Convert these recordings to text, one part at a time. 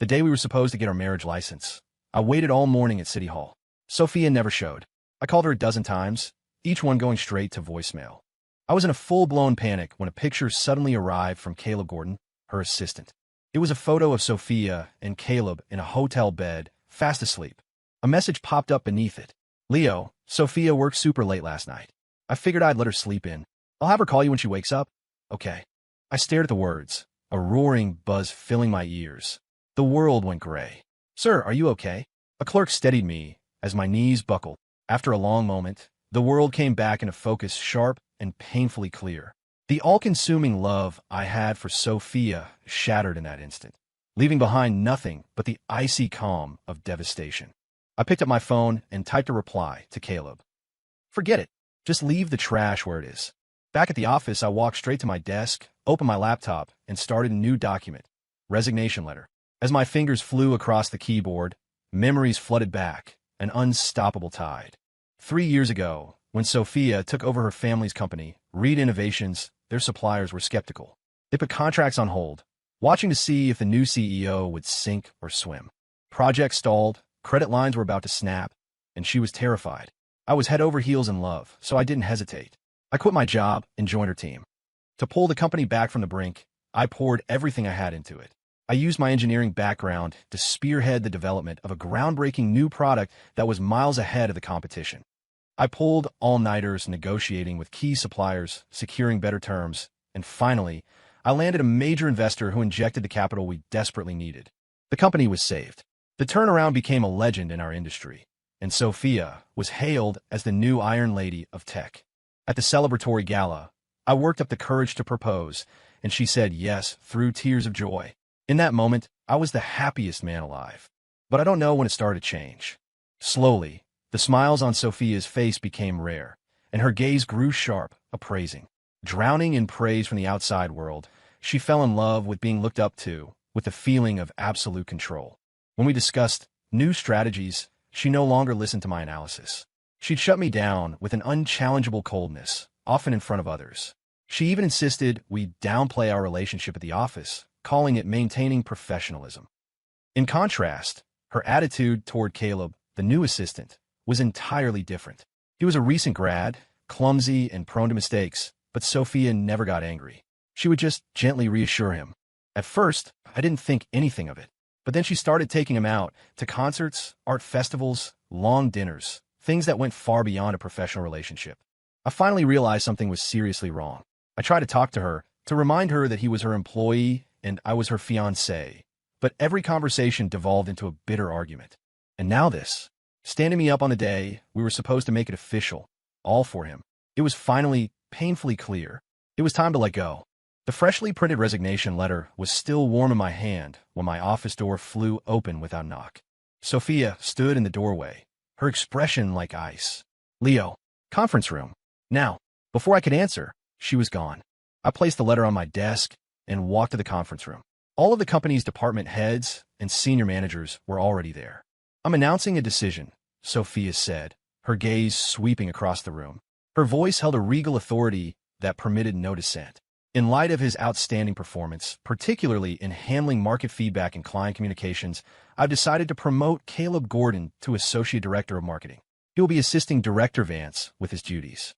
the day we were supposed to get our marriage license. I waited all morning at City Hall. Sophia never showed. I called her a dozen times, each one going straight to voicemail. I was in a full-blown panic when a picture suddenly arrived from Caleb Gordon, her assistant. It was a photo of Sophia and Caleb in a hotel bed, fast asleep. A message popped up beneath it. Leo, Sophia worked super late last night. I figured I'd let her sleep in. I'll have her call you when she wakes up. Okay. I stared at the words, a roaring buzz filling my ears. The world went gray. Sir, are you okay? A clerk steadied me as my knees buckled. After a long moment, the world came back into focus, sharp and painfully clear. The all-consuming love I had for Sophia shattered in that instant, leaving behind nothing but the icy calm of devastation. I picked up my phone and typed a reply to Caleb. Forget it. Just leave the trash where it is. Back at the office, I walked straight to my desk, opened my laptop, and started a new document. Resignation letter. As my fingers flew across the keyboard, memories flooded back, an unstoppable tide. 3 years ago, when Sophia took over her family's company, Reed Innovations, their suppliers were skeptical. They put contracts on hold, watching to see if the new CEO would sink or swim. Projects stalled, credit lines were about to snap, and she was terrified. I was head over heels in love, so I didn't hesitate. I quit my job and joined her team. To pull the company back from the brink, I poured everything I had into it. I used my engineering background to spearhead the development of a groundbreaking new product that was miles ahead of the competition. I pulled all-nighters negotiating with key suppliers, securing better terms, and finally, I landed a major investor who injected the capital we desperately needed. The company was saved. The turnaround became a legend in our industry, and Sophia was hailed as the new Iron Lady of tech. At the celebratory gala, I worked up the courage to propose, and she said yes through tears of joy. In that moment, I was the happiest man alive. But I don't know when it started to change. Slowly, the smiles on Sophia's face became rare, and her gaze grew sharp, appraising. Drowning in praise from the outside world, she fell in love with being looked up to, with the feeling of absolute control. When we discussed new strategies, she no longer listened to my analysis. She'd shut me down with an unchallengeable coldness, often in front of others. She even insisted we downplay our relationship at the office, calling it maintaining professionalism. In contrast, her attitude toward Caleb, the new assistant, was entirely different. He was a recent grad, clumsy and prone to mistakes, but Sophia never got angry. She would just gently reassure him. At first, I didn't think anything of it, but then she started taking him out to concerts, art festivals, long dinners, things that went far beyond a professional relationship. I finally realized something was seriously wrong. I tried to talk to her, to remind her that he was her employee and I was her fiancé, but every conversation devolved into a bitter argument. And now this, standing me up on the day we were supposed to make it official, all for him. It was finally painfully clear. It was time to let go. The freshly printed resignation letter was still warm in my hand when my office door flew open without a knock. Sophia stood in the doorway, her expression like ice. Leo, conference room. Now, before I could answer, she was gone. I placed the letter on my desk and walked to the conference room. All of the company's department heads and senior managers were already there. I'm announcing a decision, Sophia said, her gaze sweeping across the room. Her voice held a regal authority that permitted no dissent. In light of his outstanding performance, particularly in handling market feedback and client communications, I've decided to promote Caleb Gordon to Associate Director of Marketing. He will be assisting Director Vance with his duties.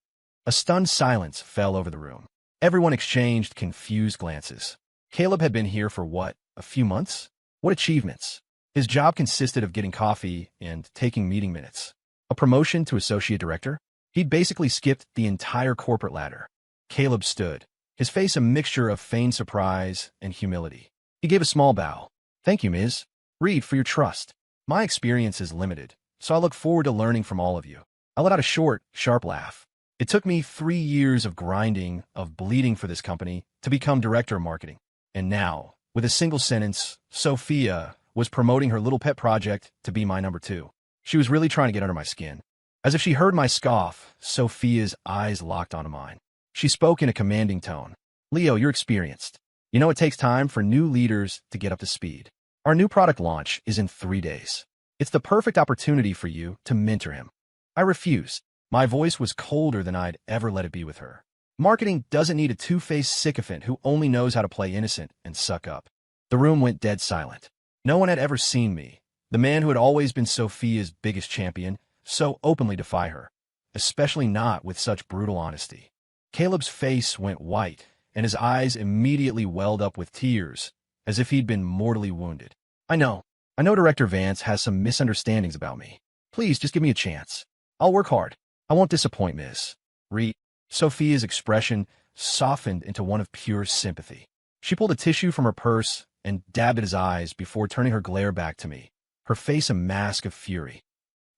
A stunned silence fell over the room. Everyone exchanged confused glances. Caleb had been here for what, a few months? What achievements? His job consisted of getting coffee and taking meeting minutes. A promotion to associate director? He'd basically skipped the entire corporate ladder. Caleb stood, his face a mixture of feigned surprise and humility. He gave a small bow. Thank you, Ms. Reed, for your trust. My experience is limited, so I look forward to learning from all of you. I let out a short, sharp laugh. It took me 3 years of grinding, of bleeding for this company, to become director of marketing. And now, with a single sentence, Sophia was promoting her little pet project to be my number 2. She was really trying to get under my skin. As if she heard my scoff, Sophia's eyes locked onto mine. She spoke in a commanding tone. Leo, you're experienced. You know it takes time for new leaders to get up to speed. Our new product launch is in 3 days. It's the perfect opportunity for you to mentor him. I refused. My voice was colder than I'd ever let it be with her. Marketing doesn't need a two-faced sycophant who only knows how to play innocent and suck up. The room went dead silent. No one had ever seen me, the man who had always been Sophia's biggest champion, so openly defy her, especially not with such brutal honesty. Caleb's face went white, and his eyes immediately welled up with tears, as if he'd been mortally wounded. I know Director Vance has some misunderstandings about me. Please, just give me a chance. I'll work hard. I won't disappoint Miss Reed. Sophia's expression softened into one of pure sympathy. She pulled a tissue from her purse and dabbed at his eyes before turning her glare back to me, her face a mask of fury.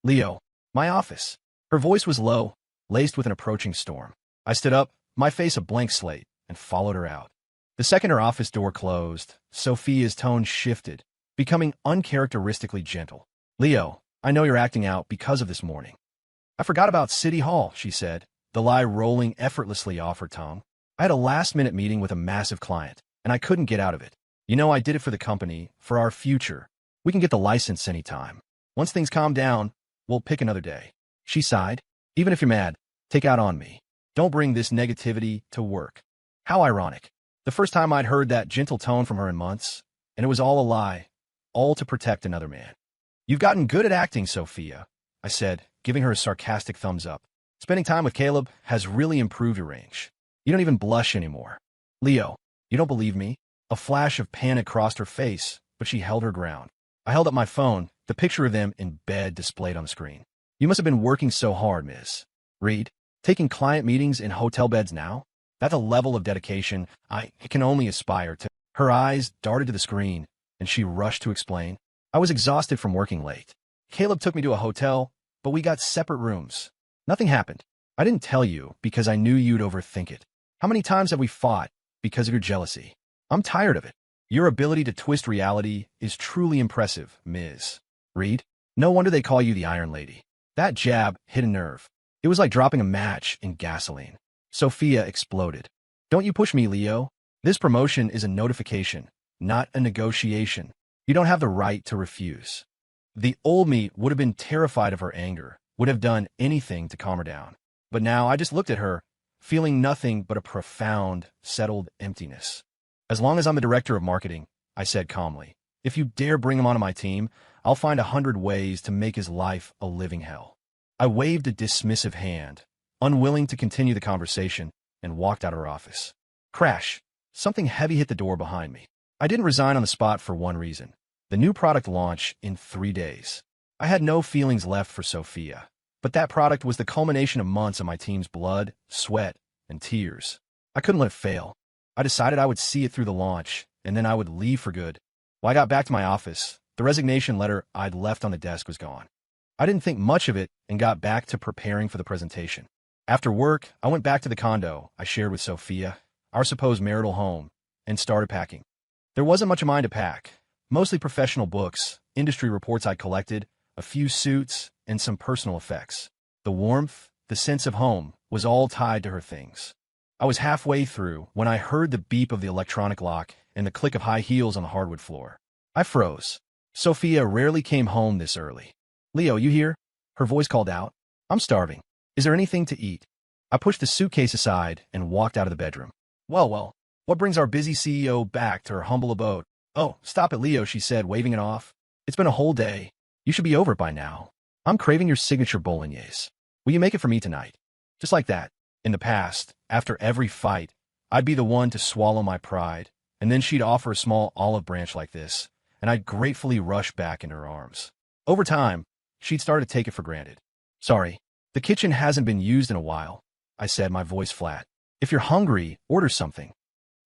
Leo, my office. Her voice was low, laced with an approaching storm. I stood up, my face a blank slate, and followed her out. The second her office door closed, Sophia's tone shifted, becoming uncharacteristically gentle. Leo, I know you're acting out because of this morning. I forgot about City Hall, she said, the lie rolling effortlessly off her tongue. I had a last-minute meeting with a massive client, and I couldn't get out of it. You know, I did it for the company, for our future. We can get the license anytime. Once things calm down, we'll pick another day. She sighed. Even if you're mad, take out on me. Don't bring this negativity to work. How ironic. The first time I'd heard that gentle tone from her in months, and it was all a lie, all to protect another man. You've gotten good at acting, Sophia, I said, giving her a sarcastic thumbs up. Spending time with Caleb has really improved your range. You don't even blush anymore. Leo, you don't believe me? A flash of panic crossed her face, but she held her ground. I held up my phone, the picture of them in bed displayed on the screen. You must have been working so hard, Miss Reed. Taking client meetings in hotel beds now? That's a level of dedication I can only aspire to. Her eyes darted to the screen, and she rushed to explain. I was exhausted from working late. Caleb took me to a hotel, but we got separate rooms. Nothing happened. I didn't tell you because I knew you'd overthink it. How many times have we fought because of your jealousy? I'm tired of it. Your ability to twist reality is truly impressive, Ms. Reed. No wonder they call you the Iron Lady. That jab hit a nerve. It was like dropping a match in gasoline. Sophia exploded. Don't you push me, Leo. This promotion is a notification, not a negotiation. You don't have the right to refuse. The old me would have been terrified of her anger, would have done anything to calm her down. But now I just looked at her, feeling nothing but a profound, settled emptiness. As long as I'm the director of marketing, I said calmly, if you dare bring him onto my team, I'll find 100 ways to make his life a living hell. I waved a dismissive hand, unwilling to continue the conversation, and walked out of her office. Crash! Something heavy hit the door behind me. I didn't resign on the spot for one reason. The new product launch in 3 days. I had no feelings left for Sophia, but that product was the culmination of months of my team's blood, sweat, and tears. I couldn't let it fail. I decided I would see it through the launch, and then I would leave for good. When I got back to my office, the resignation letter I'd left on the desk was gone. I didn't think much of it and got back to preparing for the presentation. After work, I went back to the condo I shared with Sophia, our supposed marital home, and started packing. There wasn't much of mine to pack, mostly professional books, industry reports I collected, a few suits, and some personal effects. The warmth, the sense of home, was all tied to her things. I was halfway through when I heard the beep of the electronic lock and the click of high heels on the hardwood floor. I froze. Sophia rarely came home this early. Leo, you here? Her voice called out. I'm starving. Is there anything to eat? I pushed the suitcase aside and walked out of the bedroom. Well, what brings our busy CEO back to her humble abode? Oh, stop it, Leo, she said, waving it off. It's been a whole day. You should be over it by now. I'm craving your signature bolognese. Will you make it for me tonight? Just like that. In the past, after every fight, I'd be the one to swallow my pride, and then she'd offer a small olive branch like this, and I'd gratefully rush back in her arms. Over time, she'd started to take it for granted. Sorry, the kitchen hasn't been used in a while, I said, my voice flat. If you're hungry, order something.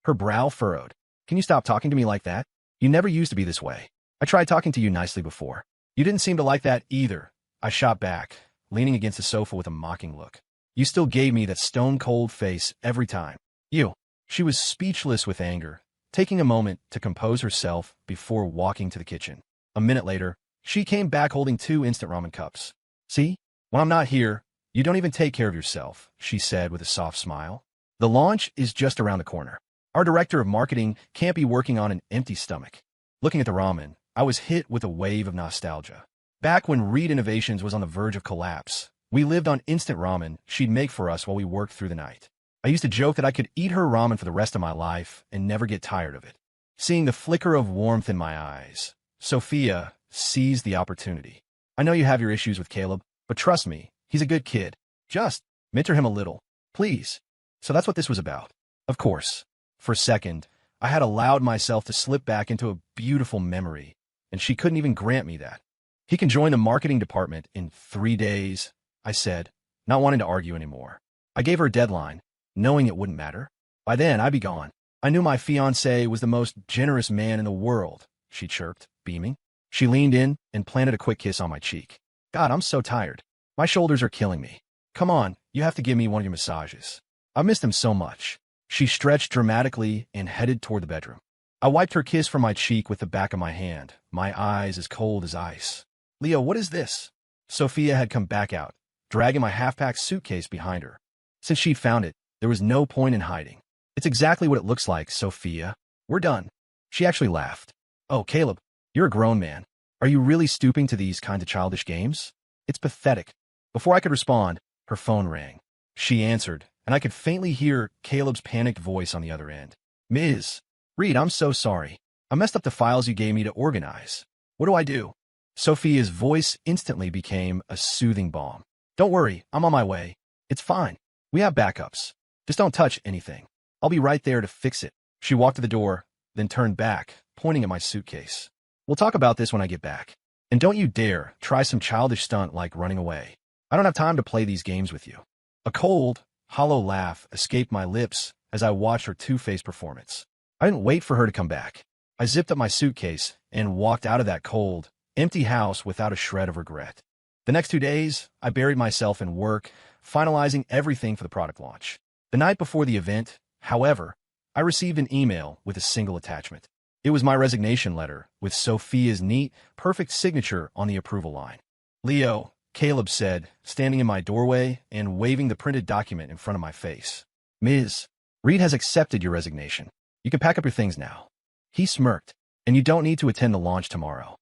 Her brow furrowed. Can you stop talking to me like that? You never used to be this way. I tried talking to you nicely before. You didn't seem to like that either. I shot back, leaning against the sofa with a mocking look. You still gave me that stone-cold face every time. You. She was speechless with anger, taking a moment to compose herself before walking to the kitchen. A minute later, she came back holding 2 instant ramen cups. See? When I'm not here, you don't even take care of yourself, she said with a soft smile. The launch is just around the corner. Our director of marketing can't be working on an empty stomach. Looking at the ramen, I was hit with a wave of nostalgia. Back when Reed Innovations was on the verge of collapse, we lived on instant ramen she'd make for us while we worked through the night. I used to joke that I could eat her ramen for the rest of my life and never get tired of it. Seeing the flicker of warmth in my eyes, Sophia seized the opportunity. I know you have your issues with Caleb, but trust me, he's a good kid. Just mentor him a little, please. So that's what this was about. Of course. For a second, I had allowed myself to slip back into a beautiful memory, and she couldn't even grant me that. He can join the marketing department in 3 days, I said, not wanting to argue anymore. I gave her a deadline, knowing it wouldn't matter. By then, I'd be gone. I knew my fiancé was the most generous man in the world, she chirped, beaming. She leaned in and planted a quick kiss on my cheek. God, I'm so tired. My shoulders are killing me. Come on, you have to give me one of your massages. I missed him so much. She stretched dramatically and headed toward the bedroom. I wiped her kiss from my cheek with the back of my hand, my eyes as cold as ice. Leo, what is this? Sophia had come back out, dragging my half-packed suitcase behind her. Since she'd found it, there was no point in hiding. It's exactly what it looks like, Sophia. We're done. She actually laughed. Oh, Caleb, you're a grown man. Are you really stooping to these kinds of childish games? It's pathetic. Before I could respond, her phone rang. She answered, and I could faintly hear Caleb's panicked voice on the other end. Ms. Reed, I'm so sorry. I messed up the files you gave me to organize. What do I do? Sophia's voice instantly became a soothing balm. Don't worry, I'm on my way. It's fine. We have backups. Just don't touch anything. I'll be right there to fix it. She walked to the door, then turned back, pointing at my suitcase. We'll talk about this when I get back. And don't you dare try some childish stunt like running away. I don't have time to play these games with you. A cold, hollow laugh escaped my lips as I watched her two-faced performance. I didn't wait for her to come back. I zipped up my suitcase and walked out of that cold, empty house without a shred of regret. The next 2 days, I buried myself in work, finalizing everything for the product launch. The night before the event, however, I received an email with a single attachment. It was my resignation letter, with Sophia's neat, perfect signature on the approval line. Leo, Caleb said, standing in my doorway and waving the printed document in front of my face. Ms. Reed has accepted your resignation. You can pack up your things now. He smirked, and you don't need to attend the launch tomorrow.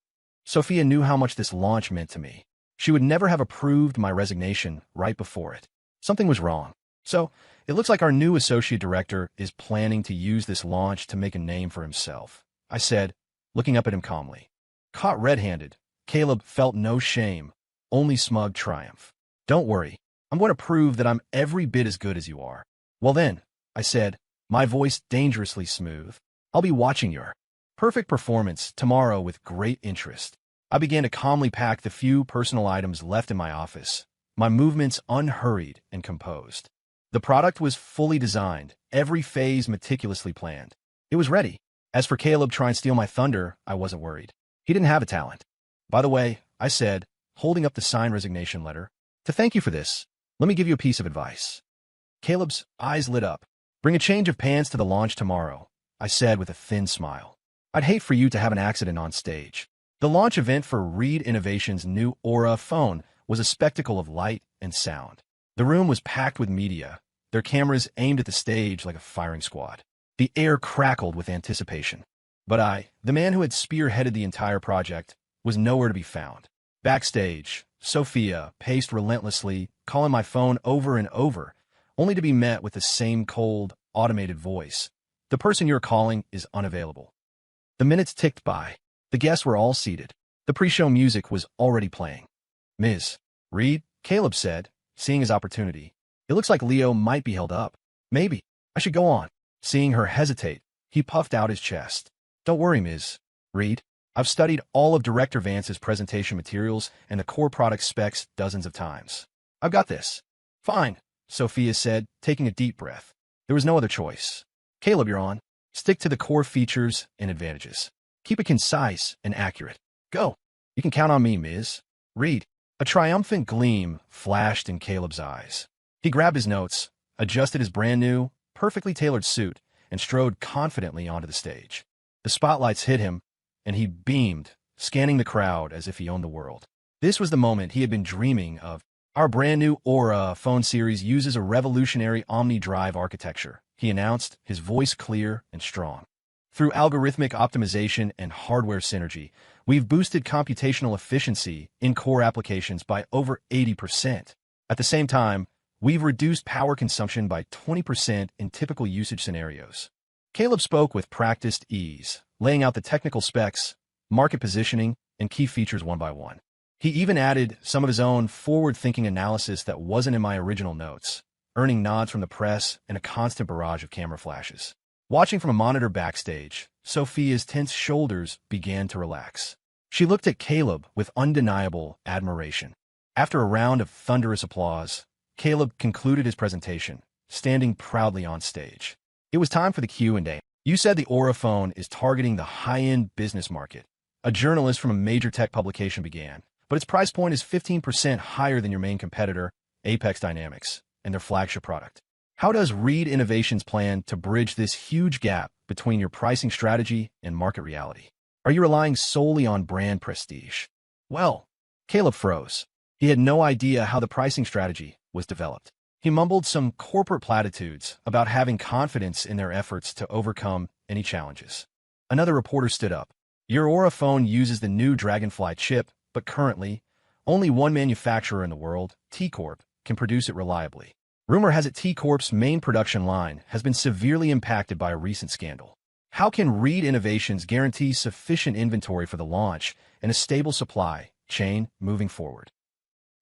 Sophia knew how much this launch meant to me. She would never have approved my resignation right before it. Something was wrong. So, it looks like our new associate director is planning to use this launch to make a name for himself, I said, looking up at him calmly. Caught red-handed, Caleb felt no shame, only smug triumph. Don't worry, I'm going to prove that I'm every bit as good as you are. Well then, I said, my voice dangerously smooth, I'll be watching your perfect performance tomorrow with great interest. I began to calmly pack the few personal items left in my office, my movements unhurried and composed. The product was fully designed, every phase meticulously planned. It was ready. As for Caleb trying to steal my thunder, I wasn't worried. He didn't have a talent. By the way, I said, holding up the signed resignation letter, to thank you for this, let me give you a piece of advice. Caleb's eyes lit up. Bring a change of pants to the launch tomorrow, I said with a thin smile. I'd hate for you to have an accident on stage. The launch event for Reed Innovations' new Aura phone was a spectacle of light and sound. The room was packed with media, their cameras aimed at the stage like a firing squad. The air crackled with anticipation. But I, the man who had spearheaded the entire project, was nowhere to be found. Backstage, Sophia paced relentlessly, calling my phone over and over, only to be met with the same cold, automated voice. The person you're calling is unavailable. The minutes ticked by. The guests were all seated. The pre-show music was already playing. Ms. Reed, Caleb said, seeing his opportunity. It looks like Leo might be held up. Maybe. I should go on. Seeing her hesitate, he puffed out his chest. Don't worry, Ms. Reed. I've studied all of Director Vance's presentation materials and the core product specs dozens of times. I've got this. Fine, Sophia said, taking a deep breath. There was no other choice. Caleb, you're on. Stick to the core features and advantages. Keep it concise and accurate. Go. You can count on me, Ms. Reed. A triumphant gleam flashed in Caleb's eyes. He grabbed his notes, adjusted his brand-new, perfectly tailored suit, and strode confidently onto the stage. The spotlights hit him, and he beamed, scanning the crowd as if he owned the world. This was the moment he had been dreaming of. Our brand-new Aura phone series uses a revolutionary OmniDrive architecture, he announced, his voice clear and strong. Through algorithmic optimization and hardware synergy, we've boosted computational efficiency in core applications by over 80%. At the same time, we've reduced power consumption by 20% in typical usage scenarios. Caleb spoke with practiced ease, laying out the technical specs, market positioning, and key features one by one. He even added some of his own forward-thinking analysis that wasn't in my original notes, earning nods from the press and a constant barrage of camera flashes. Watching from a monitor backstage, Sophia's tense shoulders began to relax. She looked at Caleb with undeniable admiration. After a round of thunderous applause, Caleb concluded his presentation, standing proudly on stage. It was time for the Q&A. You said the Aura phone is targeting the high-end business market. A journalist from a major tech publication began, but its price point is 15% higher than your main competitor, Apex Dynamics, and their flagship product. How does Reed Innovations plan to bridge this huge gap between your pricing strategy and market reality? Are you relying solely on brand prestige? Well, Caleb froze. He had no idea how the pricing strategy was developed. He mumbled some corporate platitudes about having confidence in their efforts to overcome any challenges. Another reporter stood up. Your Aura phone uses the new Dragonfly chip, but currently, only one manufacturer in the world, T-Corp, can produce it reliably. Rumor has it T-Corp's main production line has been severely impacted by a recent scandal. How can Reed Innovations guarantee sufficient inventory for the launch and a stable supply chain moving forward?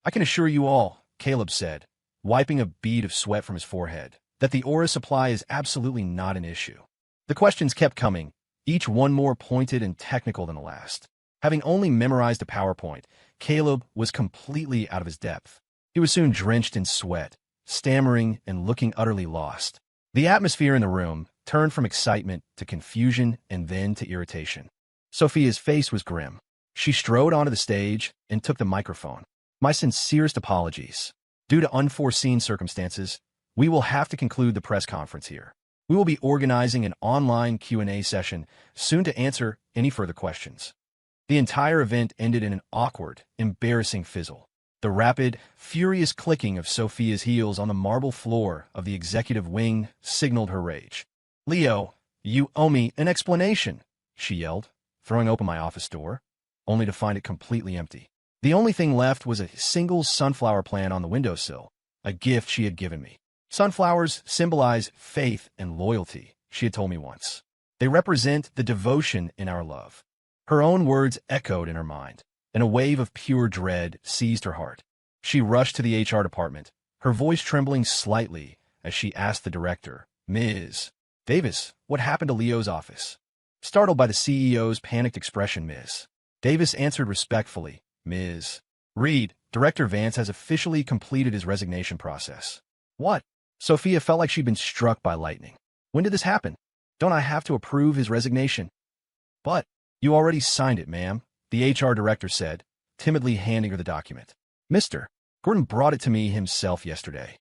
I can assure you all, Caleb said, wiping a bead of sweat from his forehead, that the Aura supply is absolutely not an issue. The questions kept coming, each one more pointed and technical than the last. Having only memorized a PowerPoint, Caleb was completely out of his depth. He was soon drenched in sweat, stammering and looking utterly lost. The atmosphere in the room turned from excitement to confusion and then to irritation. Sophia's face was grim. She strode onto the stage and took the microphone. My sincerest apologies. Due to unforeseen circumstances, we will have to conclude the press conference here. We will be organizing an online Q&A session soon to answer any further questions. The entire event ended in an awkward, embarrassing fizzle. The rapid, furious clicking of Sophia's heels on the marble floor of the executive wing signaled her rage. Leo, you owe me an explanation, she yelled, throwing open my office door, only to find it completely empty. The only thing left was a single sunflower plant on the windowsill, a gift she had given me. Sunflowers symbolize faith and loyalty, she had told me once. They represent the devotion in our love. Her own words echoed in her mind, and a wave of pure dread seized her heart. She rushed to the HR department, her voice trembling slightly as she asked the director, Ms. Davis, what happened to Leo's office? Startled by the CEO's panicked expression, Ms. Davis answered respectfully, Ms. Reed, Director Vance has officially completed his resignation process. What? Sophia felt like she'd been struck by lightning. When did this happen? Don't I have to approve his resignation? But you already signed it, ma'am, the HR director said, timidly handing her the document. Mr. Gordon brought it to me himself yesterday.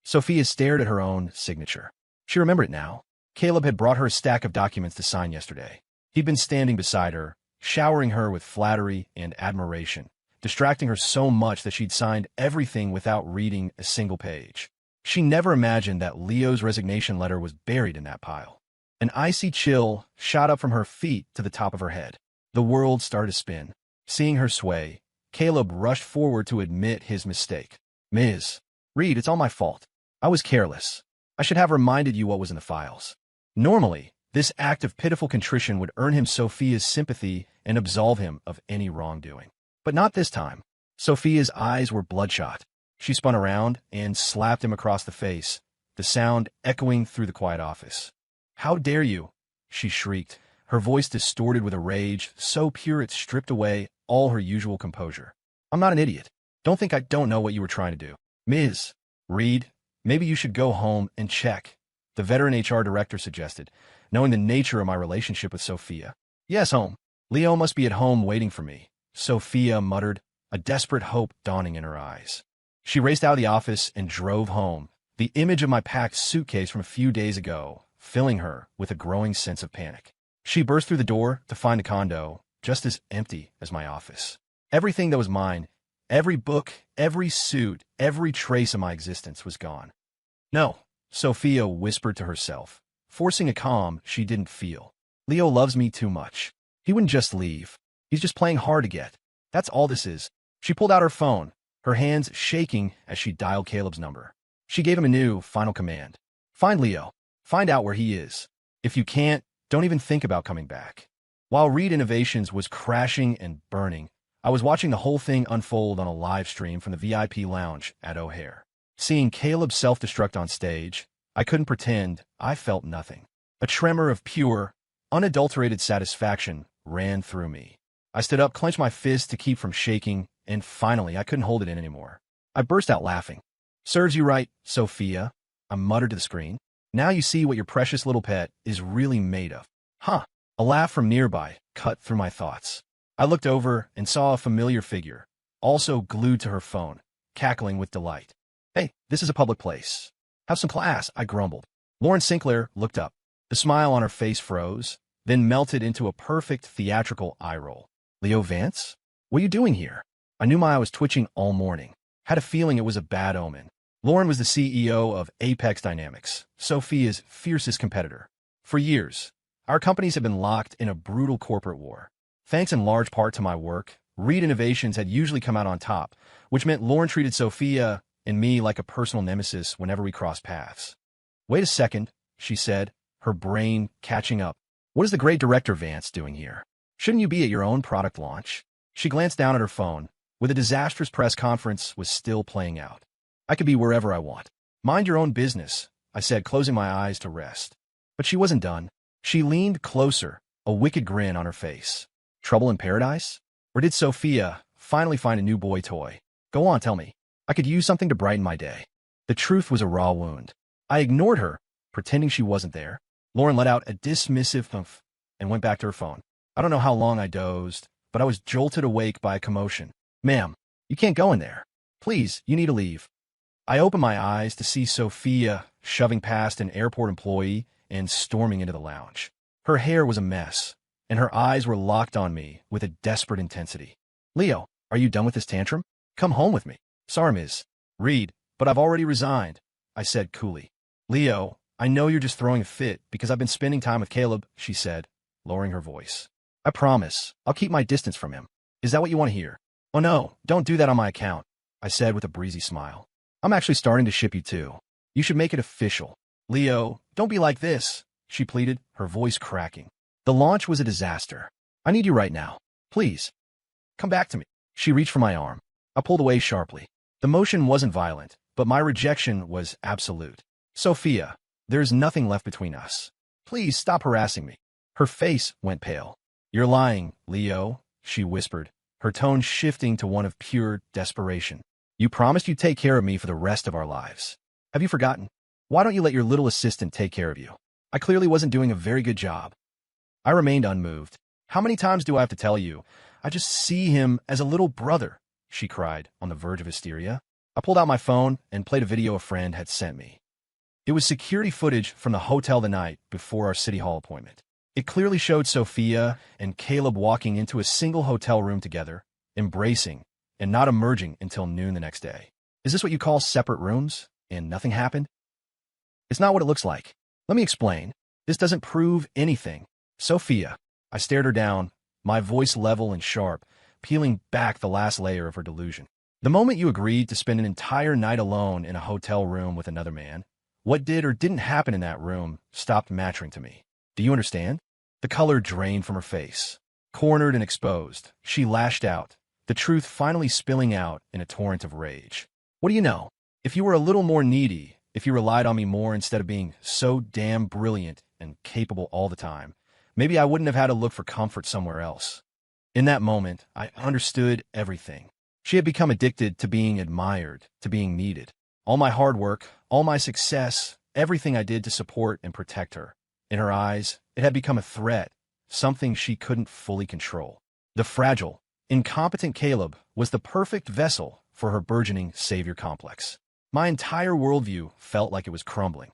Sophia stared at her own signature. She remembered it now. Caleb had brought her a stack of documents to sign yesterday. He'd been standing beside her, showering her with flattery and admiration, distracting her so much that she'd signed everything without reading a single page. She never imagined that Leo's resignation letter was buried in that pile. An icy chill shot up from her feet to the top of her head. The world started to spin. Seeing her sway, Caleb rushed forward to admit his mistake. Ms. Reed, it's all my fault. I was careless. I should have reminded you what was in the files. Normally, this act of pitiful contrition would earn him Sophia's sympathy and absolve him of any wrongdoing. But not this time. Sophia's eyes were bloodshot. She spun around and slapped him across the face, the sound echoing through the quiet office. How dare you? She shrieked, her voice distorted with a rage so pure it stripped away all her usual composure. I'm not an idiot. Don't think I don't know what you were trying to do. Ms. Reed, maybe you should go home and check, the veteran HR director suggested, knowing the nature of my relationship with Sophia. Yes, home. Leo must be at home waiting for me, Sophia muttered, a desperate hope dawning in her eyes. She raced out of the office and drove home, the image of my packed suitcase from a few days ago filling her with a growing sense of panic. She burst through the door to find the condo just as empty as my office. Everything that was mine, every book, every suit, every trace of my existence was gone. No, Sophia whispered to herself, forcing a calm she didn't feel. Leo loves me too much. He wouldn't just leave. He's just playing hard to get. That's all this is. She pulled out her phone, her hands shaking as she dialed Caleb's number. She gave him a new, final command. Find Leo. Find out where he is. If you can't, don't even think about coming back. While Reed Innovations was crashing and burning, I was watching the whole thing unfold on a live stream from the VIP lounge at O'Hare. Seeing Caleb self-destruct on stage, I couldn't pretend I felt nothing. A tremor of pure, unadulterated satisfaction ran through me. I stood up, clenched my fist to keep from shaking, and finally I couldn't hold it in anymore. I burst out laughing. "Serves you right, Sophia," I muttered to the screen. "Now you see what your precious little pet is really made of." Huh. A laugh from nearby cut through my thoughts. I looked over and saw a familiar figure, also glued to her phone, cackling with delight. "Hey, this is a public place. Have some class," I grumbled. Lauren Sinclair looked up. The smile on her face froze, then melted into a perfect theatrical eye roll. "Leo Vance? What are you doing here?" I knew my eye was twitching all morning. Had a feeling it was a bad omen. Lauren was the CEO of Apex Dynamics, Sophia's fiercest competitor. For years, our companies had been locked in a brutal corporate war. Thanks in large part to my work, Reed Innovations had usually come out on top, which meant Lauren treated Sophia and me like a personal nemesis whenever we crossed paths. "Wait a second," she said, her brain catching up. "What is the great director Vance doing here? Shouldn't you be at your own product launch?" She glanced down at her phone, where the disastrous press conference was still playing out. "I could be wherever I want." "Mind your own business," I said, closing my eyes to rest. But she wasn't done. She leaned closer, a wicked grin on her face. "Trouble in paradise? Or did Sophia finally find a new boy toy? Go on, tell me. I could use something to brighten my day." The truth was a raw wound. I ignored her, pretending she wasn't there. Lauren let out a dismissive humph and went back to her phone. I don't know how long I dozed, but I was jolted awake by a commotion. "Ma'am, you can't go in there. Please, you need to leave." I opened my eyes to see Sophia shoving past an airport employee and storming into the lounge. Her hair was a mess, and her eyes were locked on me with a desperate intensity. "Leo, are you done with this tantrum? Come home with me." "Sorry, Ms. Reed, but I've already resigned," I said coolly. "Leo, I know you're just throwing a fit because I've been spending time with Caleb," she said, lowering her voice. "I promise, I'll keep my distance from him. Is that what you want to hear?" "Oh no, don't do that on my account," I said with a breezy smile. "I'm actually starting to ship you too. You should make it official." "Leo, don't be like this," she pleaded, her voice cracking. "The launch was a disaster. I need you right now. Please, come back to me." She reached for my arm. I pulled away sharply. The motion wasn't violent, but my rejection was absolute. "Sophia, there's nothing left between us. Please stop harassing me." Her face went pale. "You're lying, Leo," she whispered, her tone shifting to one of pure desperation. "You promised you'd take care of me for the rest of our lives. Have you forgotten? Why don't you let your little assistant take care of you? I clearly wasn't doing a very good job." I remained unmoved. "How many times do I have to tell you? I just see him as a little brother," she cried, on the verge of hysteria. I pulled out my phone and played a video a friend had sent me. It was security footage from the hotel the night before our City Hall appointment. It clearly showed Sophia and Caleb walking into a single hotel room together, embracing, and not emerging until noon the next day. Is this what you call separate rooms, and nothing happened? It's not what it looks like. Let me explain. This doesn't prove anything. Sophia, I stared her down, my voice level and sharp, peeling back the last layer of her delusion. The moment you agreed to spend an entire night alone in a hotel room with another man, what did or didn't happen in that room stopped mattering to me. Do you understand? The color drained from her face. Cornered and exposed, she lashed out, the truth finally spilling out in a torrent of rage. "What do you know? If you were a little more needy, if you relied on me more instead of being so damn brilliant and capable all the time, maybe I wouldn't have had to look for comfort somewhere else." In that moment, I understood everything. She had become addicted to being admired, to being needed. All my hard work, all my success, everything I did to support and protect her. In her eyes, it had become a threat, something she couldn't fully control. The fragile, incompetent Caleb was the perfect vessel for her burgeoning savior complex. My entire worldview felt like it was crumbling.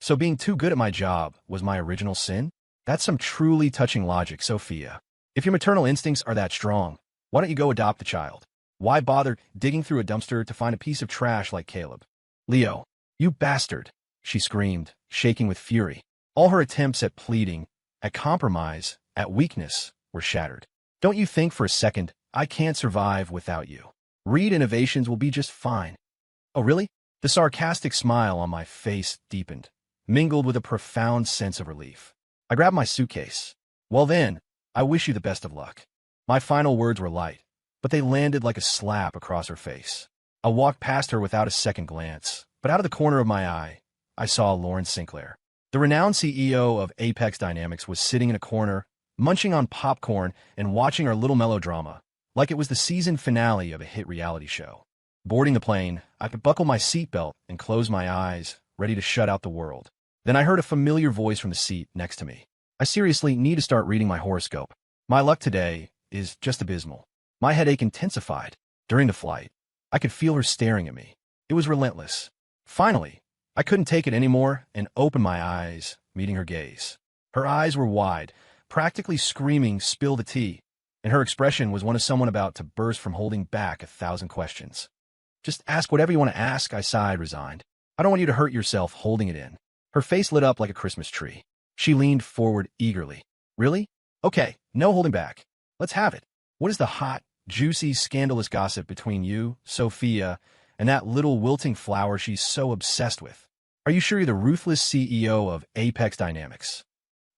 So being too good at my job was my original sin? That's some truly touching logic, Sophia. If your maternal instincts are that strong, why don't you go adopt the child? Why bother digging through a dumpster to find a piece of trash like Caleb? "Leo, you bastard," she screamed, shaking with fury. All her attempts at pleading, at compromise, at weakness were shattered. "Don't you think for a second I can't survive without you? Reed Innovations will be just fine." "Oh, really?" The sarcastic smile on my face deepened, mingled with a profound sense of relief. I grabbed my suitcase. "Well then, I wish you the best of luck. My final words were light, but they landed like a slap across her face. I walked past her without a second glance, but out of the corner of my eye, I saw Lauren Sinclair. The renowned CEO of Apex Dynamics was sitting in a corner, munching on popcorn and watching our little melodrama, like it was the season finale of a hit reality show. Boarding the plane, I could buckle my seatbelt and close my eyes, ready to shut out the world. Then I heard a familiar voice from the seat next to me. I seriously need to start reading my horoscope. My luck today is just abysmal. My headache intensified. During the flight, I could feel her staring at me. It was relentless. Finally, I couldn't take it anymore and opened my eyes, meeting her gaze. Her eyes were wide, practically screaming, "Spill the tea," and her expression was one of someone about to burst from holding back 1,000 questions. "Just ask whatever you want to ask," I sighed, resigned. "I don't want you to hurt yourself holding it in." Her face lit up like a Christmas tree. She leaned forward eagerly. "Really? Okay, no holding back. Let's have it. What is the hot, juicy, scandalous gossip between you, Sophia, and that little wilting flower she's so obsessed with? Are you sure you're the ruthless CEO of Apex Dynamics?"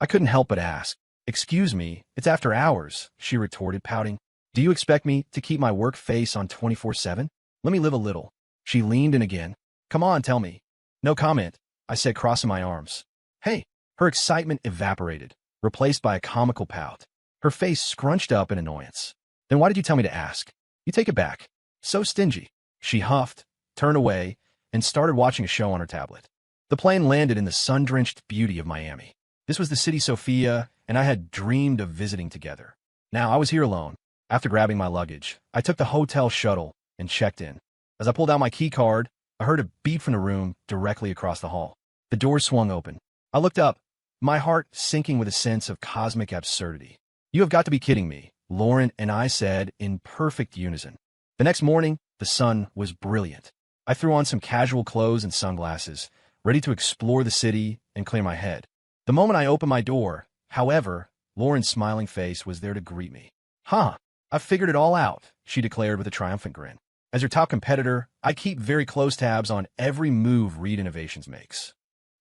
I couldn't help but ask. "Excuse me, it's after hours," she retorted, pouting. "Do you expect me to keep my work face on 24/7? Let me live a little." She leaned in again. "Come on, tell me." "No comment," I said, crossing my arms. "Hey." Her excitement evaporated, replaced by a comical pout. Her face scrunched up in annoyance. "Then why did you tell me to ask? You take it back. So stingy." She huffed, turned away, and started watching a show on her tablet. The plane landed in the sun-drenched beauty of Miami. This was the city Sophia and I had dreamed of visiting together. Now I was here alone. After grabbing my luggage, I took the hotel shuttle and checked in. As I pulled out my key card, I heard a beep from the room directly across the hall. The door swung open. I looked up, my heart sinking with a sense of cosmic absurdity. "You have got to be kidding me," Lauren and I said in perfect unison. The next morning, the sun was brilliant. I threw on some casual clothes and sunglasses, ready to explore the city and clear my head. The moment I opened my door, however, Lauren's smiling face was there to greet me. "Huh, I've figured it all out," she declared with a triumphant grin. "As your top competitor, I keep very close tabs on every move Reed Innovations makes."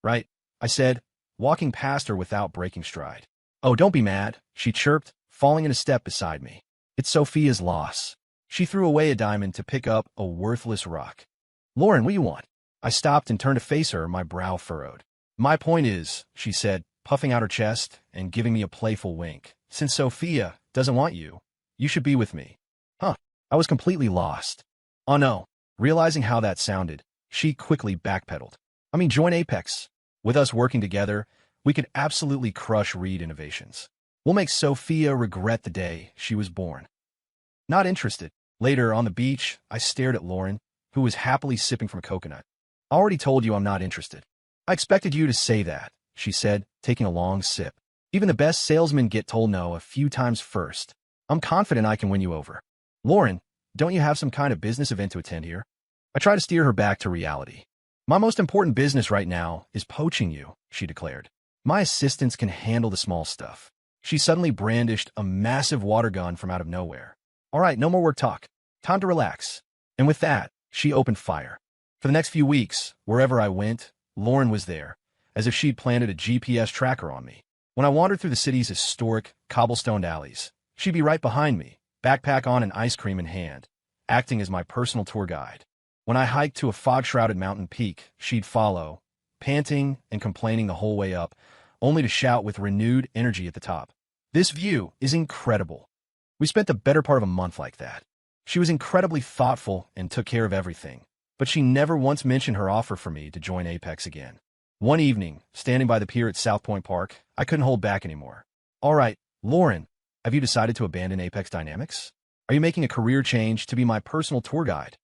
"Right," I said, walking past her without breaking stride. "Oh, don't be mad," she chirped, falling in a step beside me. "It's Sophia's loss." She threw away a diamond to pick up a worthless rock. "Lauren, what do you want?" I stopped and turned to face her, my brow furrowed. "My point is," she said, puffing out her chest and giving me a playful wink, "since Sophia doesn't want you, you should be with me." Huh. I was completely lost. Oh no. Realizing how that sounded, she quickly backpedaled. "I mean, join Apex. With us working together, we could absolutely crush Reed Innovations. We'll make Sophia regret the day she was born." Not interested. Later, on the beach, I stared at Lauren, who was happily sipping from a coconut. "I already told you I'm not interested." "I expected you to say that," she said, taking a long sip. "Even the best salesmen get told no a few times first. I'm confident I can win you over." "Lauren, don't you have some kind of business event to attend here?" I tried to steer her back to reality. "My most important business right now is poaching you," she declared. "My assistants can handle the small stuff." She suddenly brandished a massive water gun from out of nowhere. "All right, no more work talk. Time to relax." And with that, she opened fire. For the next few weeks, wherever I went, Lauren was there, as if she'd planted a GPS tracker on me. When I wandered through the city's historic, cobblestoned alleys, she'd be right behind me, backpack on and ice cream in hand, acting as my personal tour guide. When I hiked to a fog-shrouded mountain peak, she'd follow, panting and complaining the whole way up, only to shout with renewed energy at the top, "This view is incredible." We spent the better part of a month like that. She was incredibly thoughtful and took care of everything, but she never once mentioned her offer for me to join Apex again. One evening, standing by the pier at South Point Park, I couldn't hold back anymore. "All right, Lauren, have you decided to abandon Apex Dynamics? Are you making a career change to be my personal tour guide?"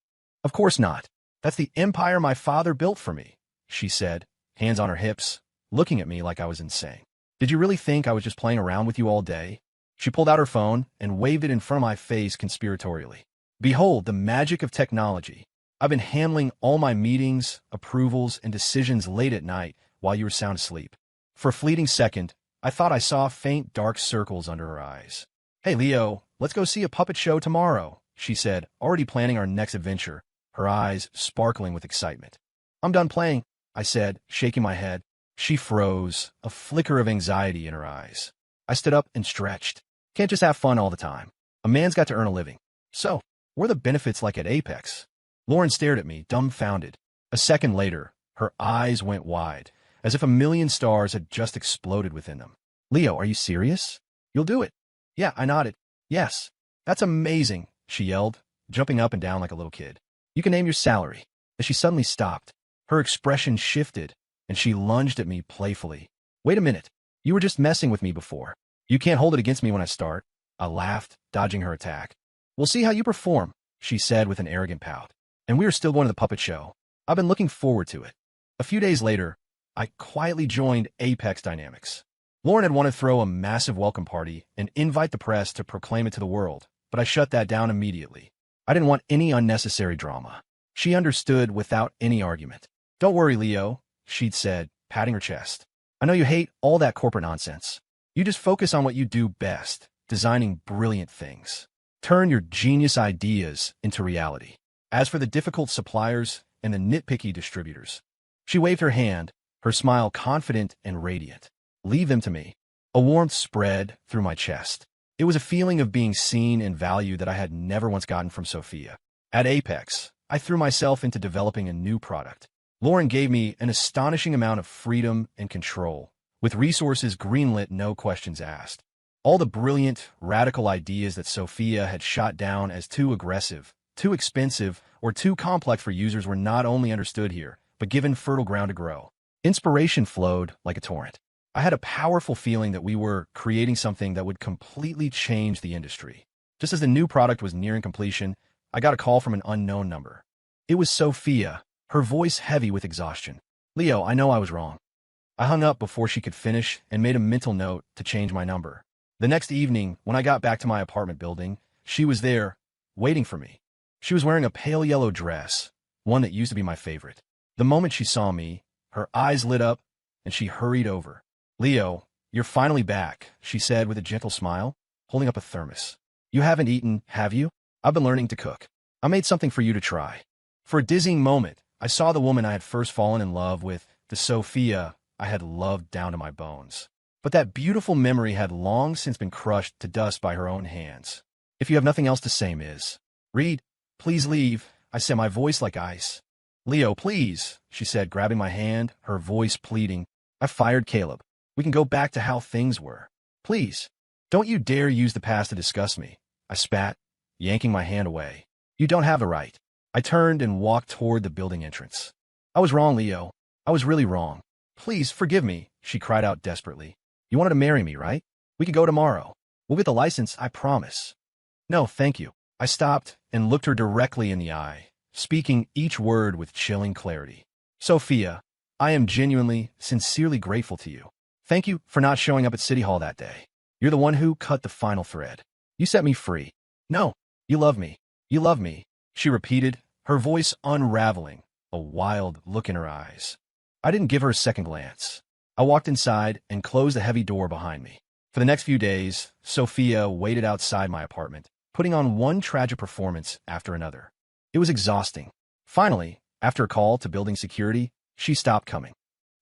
"Of course not. That's the empire my father built for me," she said, hands on her hips, looking at me like I was insane. "Did you really think I was just playing around with you all day?" She pulled out her phone and waved it in front of my face conspiratorially. "Behold the magic of technology. I've been handling all my meetings, approvals, and decisions late at night while you were sound asleep." For a fleeting second, I thought I saw faint dark circles under her eyes. "Hey, Leo, let's go see a puppet show tomorrow," she said, already planning our next adventure, her eyes sparkling with excitement. "I'm done playing," I said, shaking my head. She froze, a flicker of anxiety in her eyes. I stood up and stretched. Can't just have fun all the time. A man's got to earn a living. So, what are the benefits like at Apex? Lauren stared at me, dumbfounded. A second later, her eyes went wide, as if a million stars had just exploded within them. Leo, are you serious? You'll do it. Yeah, I nodded. Yes. That's amazing, she yelled, jumping up and down like a little kid. You can name your salary. As she suddenly stopped, her expression shifted, and she lunged at me playfully. Wait a minute. You were just messing with me before. You can't hold it against me when I start. I laughed, dodging her attack. We'll see how you perform, she said with an arrogant pout. And we are still going to the puppet show. I've been looking forward to it. A few days later, I quietly joined Apex Dynamics. Lauren had wanted to throw a massive welcome party and invite the press to proclaim it to the world, but I shut that down immediately. I didn't want any unnecessary drama. She understood without any argument. Don't worry, Leo, she'd said, patting her chest. I know you hate all that corporate nonsense. You just focus on what you do best, designing brilliant things. Turn your genius ideas into reality. As for the difficult suppliers and the nitpicky distributors, she waved her hand, her smile confident and radiant. Leave them to me. A warmth spread through my chest. It was a feeling of being seen and valued that I had never once gotten from Sophia. At Apex, I threw myself into developing a new product. Lauren gave me an astonishing amount of freedom and control, with resources greenlit, no questions asked. All the brilliant, radical ideas that Sophia had shot down as too aggressive, too expensive, or too complex for users were not only understood here, but given fertile ground to grow. Inspiration flowed like a torrent. I had a powerful feeling that we were creating something that would completely change the industry. Just as the new product was nearing completion, I got a call from an unknown number. It was Sophia, her voice heavy with exhaustion. Leo, I know I was wrong. I hung up before she could finish and made a mental note to change my number. The next evening, when I got back to my apartment building, she was there, waiting for me. She was wearing a pale yellow dress, one that used to be my favorite. The moment she saw me, her eyes lit up, and she hurried over. Leo, you're finally back, she said with a gentle smile, holding up a thermos. You haven't eaten, have you? I've been learning to cook. I made something for you to try. For a dizzying moment, I saw the woman I had first fallen in love with, the Sophia I had loved down to my bones. But that beautiful memory had long since been crushed to dust by her own hands. If you have nothing else to say, Miss Reed, please leave, I said, my voice like ice. Leo, please, she said, grabbing my hand, her voice pleading. I fired Caleb. We can go back to how things were. Please, don't you dare use the past to discuss me. I spat, yanking my hand away. You don't have a right. I turned and walked toward the building entrance. I was wrong, Leo. I was really wrong. Please, forgive me, she cried out desperately. You wanted to marry me, right? We could go tomorrow. We'll get the license, I promise. No, thank you. I stopped and looked her directly in the eye, speaking each word with chilling clarity. Sophia, I am genuinely, sincerely grateful to you. Thank you for not showing up at City Hall that day. You're the one who cut the final thread. You set me free. No, you love me. You love me, she repeated, her voice unraveling, a wild look in her eyes. I didn't give her a second glance. I walked inside and closed the heavy door behind me. For the next few days, Sophia waited outside my apartment, putting on one tragic performance after another. It was exhausting. Finally, after a call to building security, she stopped coming.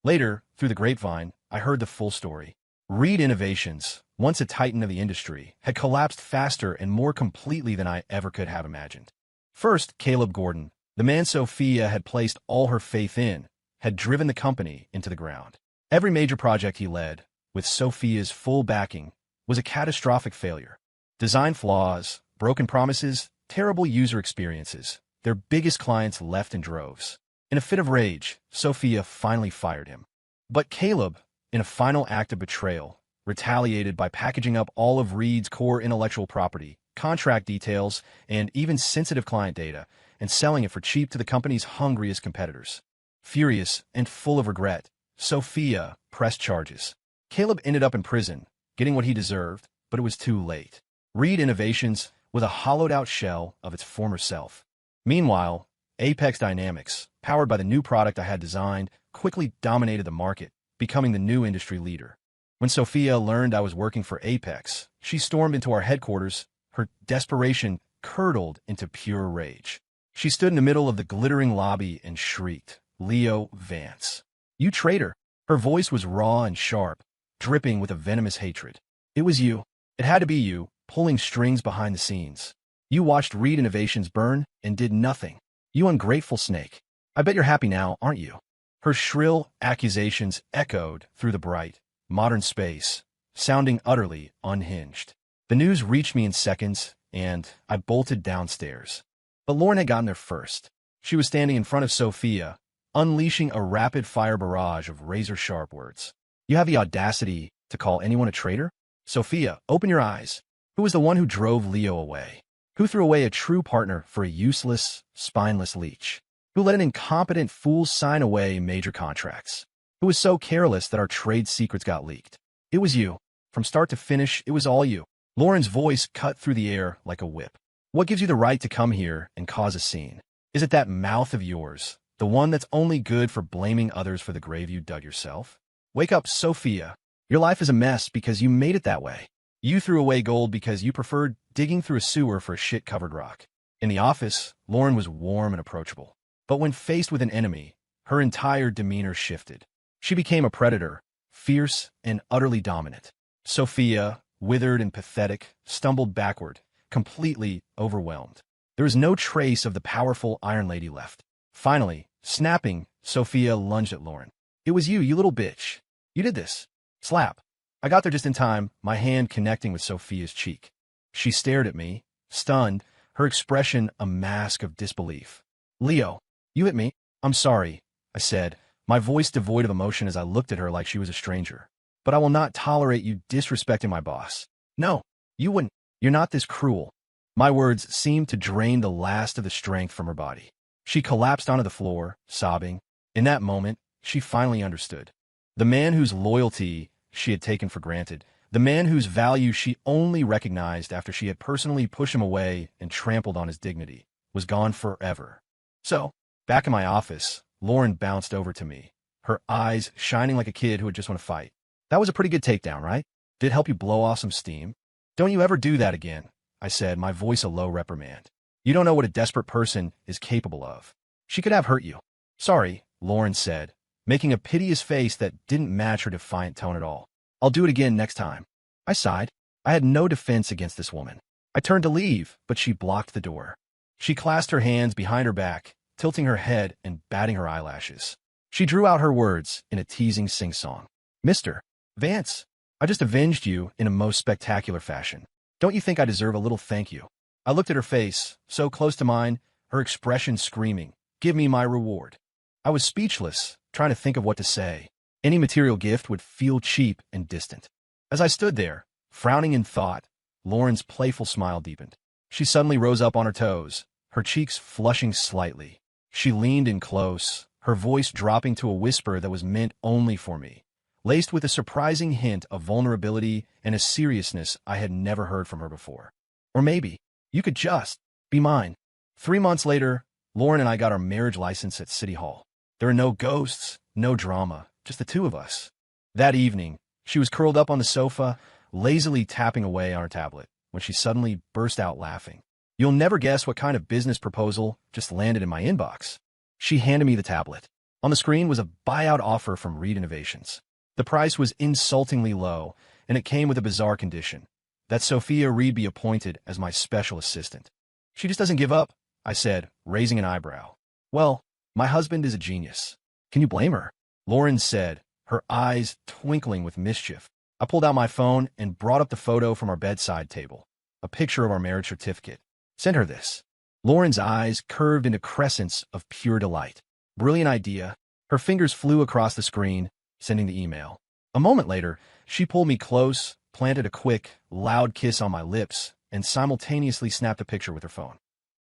Later, through the grapevine, I heard the full story. Reed Innovations, once a titan of the industry, had collapsed faster and more completely than I ever could have imagined. First, Caleb Gordon, the man Sophia had placed all her faith in, had driven the company into the ground. Every major project he led, with Sophia's full backing, was a catastrophic failure. Design flaws, broken promises, terrible user experiences, their biggest clients left in droves. In a fit of rage, Sophia finally fired him. But Caleb, in a final act of betrayal, retaliated by packaging up all of Reed's core intellectual property, contract details, and even sensitive client data, and selling it for cheap to the company's hungriest competitors. Furious and full of regret, Sophia pressed charges. Caleb ended up in prison, getting what he deserved, but it was too late. Reed Innovations was a hollowed-out shell of its former self. Meanwhile, Apex Dynamics, powered by the new product I had designed, quickly dominated the market, becoming the new industry leader. When Sophia learned I was working for Apex, she stormed into our headquarters, her desperation curdled into pure rage. She stood in the middle of the glittering lobby and shrieked, "Leo Vance, you traitor!" Her voice was raw and sharp, dripping with a venomous hatred. "It was you. It had to be you, pulling strings behind the scenes. You watched Reed Innovations burn and did nothing. You ungrateful snake. I bet you're happy now, aren't you? Her shrill accusations echoed through the bright, modern space, sounding utterly unhinged. The news reached me in seconds, and I bolted downstairs. But Lauren had gotten there first. She was standing in front of Sophia, unleashing a rapid-fire barrage of razor-sharp words. You have the audacity to call anyone a traitor? Sophia, open your eyes. Who was the one who drove Leo away? Who threw away a true partner for a useless, spineless leech? Who let an incompetent fool sign away major contracts? Who was so careless that our trade secrets got leaked? It was you. From start to finish, it was all you. Lauren's voice cut through the air like a whip. What gives you the right to come here and cause a scene? Is it that mouth of yours, the one that's only good for blaming others for the grave you dug yourself? Wake up, Sophia. Your life is a mess because you made it that way. You threw away gold because you preferred digging through a sewer for a shit-covered rock. In the office, Lauren was warm and approachable. But when faced with an enemy, her entire demeanor shifted. She became a predator, fierce and utterly dominant. Sophia, withered and pathetic, stumbled backward, completely overwhelmed. There was no trace of the powerful Iron Lady left. Finally, snapping, Sophia lunged at Lauren. It was you, you little bitch. You did this. Slap. I got there just in time, my hand connecting with Sophia's cheek. She stared at me, stunned, her expression a mask of disbelief. Leo, you hit me. I'm sorry, I said, my voice devoid of emotion as I looked at her like she was a stranger. But I will not tolerate you disrespecting my boss. No, you wouldn't. You're not this cruel. My words seemed to drain the last of the strength from her body. She collapsed onto the floor, sobbing. In that moment, she finally understood. The man whose loyalty she had taken for granted, the man whose value she only recognized after she had personally pushed him away and trampled on his dignity, was gone forever. So, back in my office, Lauren bounced over to me, her eyes shining like a kid who had just won a fight. That was a pretty good takedown, right? Did it help you blow off some steam? Don't you ever do that again, I said, my voice a low reprimand. You don't know what a desperate person is capable of. She could have hurt you. Sorry, Lauren said, making a piteous face that didn't match her defiant tone at all. I'll do it again next time. I sighed. I had no defense against this woman. I turned to leave, but she blocked the door. She clasped her hands behind her back, tilting her head and batting her eyelashes. She drew out her words in a teasing sing-song. Mr. Vance, I just avenged you in a most spectacular fashion. Don't you think I deserve a little thank you? I looked at her face, so close to mine, her expression screaming, give me my reward. I was speechless, trying to think of what to say. Any material gift would feel cheap and distant. As I stood there, frowning in thought, Lauren's playful smile deepened. She suddenly rose up on her toes, her cheeks flushing slightly. She leaned in close, her voice dropping to a whisper that was meant only for me, laced with a surprising hint of vulnerability and a seriousness I had never heard from her before. Or maybe, you could just be mine. 3 months later, Lauren and I got our marriage license at City Hall. There were no ghosts, no drama, just the two of us. That evening, she was curled up on the sofa, lazily tapping away on her tablet, when she suddenly burst out laughing. You'll never guess what kind of business proposal just landed in my inbox. She handed me the tablet. On the screen was a buyout offer from Reed Innovations. The price was insultingly low, and it came with a bizarre condition, that Sophia Reed be appointed as my special assistant. She just doesn't give up, I said, raising an eyebrow. Well, my husband is a genius. Can you blame her? Lauren said, her eyes twinkling with mischief. I pulled out my phone and brought up the photo from our bedside table, a picture of our marriage certificate. Send her this. Lauren's eyes curved into crescents of pure delight. Brilliant idea. Her fingers flew across the screen, sending the email. A moment later, she pulled me close, planted a quick, loud kiss on my lips, and simultaneously snapped a picture with her phone.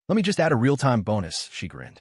Let me just add a real-time bonus, she grinned.